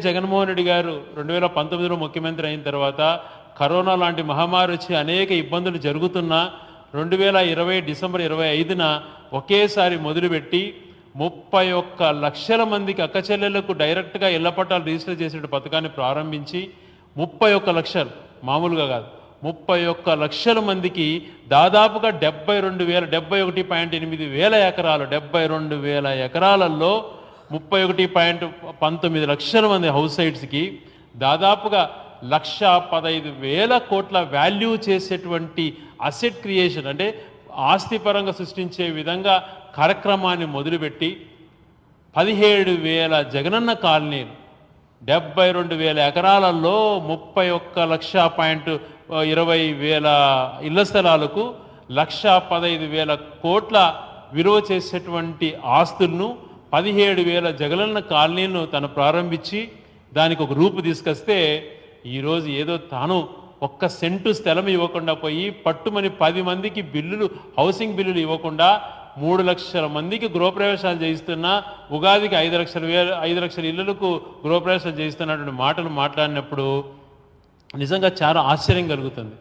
జగన్మోహన్ రెడ్డి గారు 2019లో ముఖ్యమంత్రి అయిన తర్వాత కరోనా లాంటి మహమ్మారి వచ్చి అనేక ఇబ్బందులు జరుగుతున్నా 2020 డిసెంబర్ 25న ఒకేసారి మొదలుపెట్టి 31 లక్షల మందికి అక్క చెల్లెళ్లకు డైరెక్ట్గా ఇళ్ల పట్టాలు రిజిస్టర్ చేసే పథకాన్ని ప్రారంభించి 31 లక్షలు మామూలుగా కాదు 31 లక్షల మందికి దాదాపుగా 71.8 వేల ఎకరాలు 72,000 ఎకరాలలో 31.19 లక్షల మంది హౌస్ సైట్స్కి దాదాపుగా 1,15,000 కోట్ల వాల్యూ చేసేటువంటి అసెట్ క్రియేషన్ అంటే ఆస్తిపరంగా సృష్టించే విధంగా కార్యక్రమాన్ని మొదలుపెట్టి 17,000 జగనన్న కాలనీలు 72,000 ఎకరాలలో 31,20,000 ఇళ్ల స్థలాలకు 1,15,000 కోట్ల విలువ చేసేటువంటి ఆస్తులను 17,000 జగనన్న కాలనీలను తను ప్రారంభించి దానికి ఒక రూపు తీసుకొస్తే ఈరోజు ఏదో తాను ఒక్క సెంటు స్థలం ఇవ్వకుండా పోయి పట్టుమని 10 మందికి బిల్లులు హౌసింగ్ బిల్లులు ఇవ్వకుండా 3 లక్షల మందికి గృహప్రవేశాలు చేయిస్తున్నా ఉగాదికి 5 లక్షల ఇళ్లకు గృహప్రవేశాలు చేయిస్తున్నటువంటి మాటలు మాట్లాడినప్పుడు నిజంగా చాలా ఆశ్చర్యం కలుగుతుంది.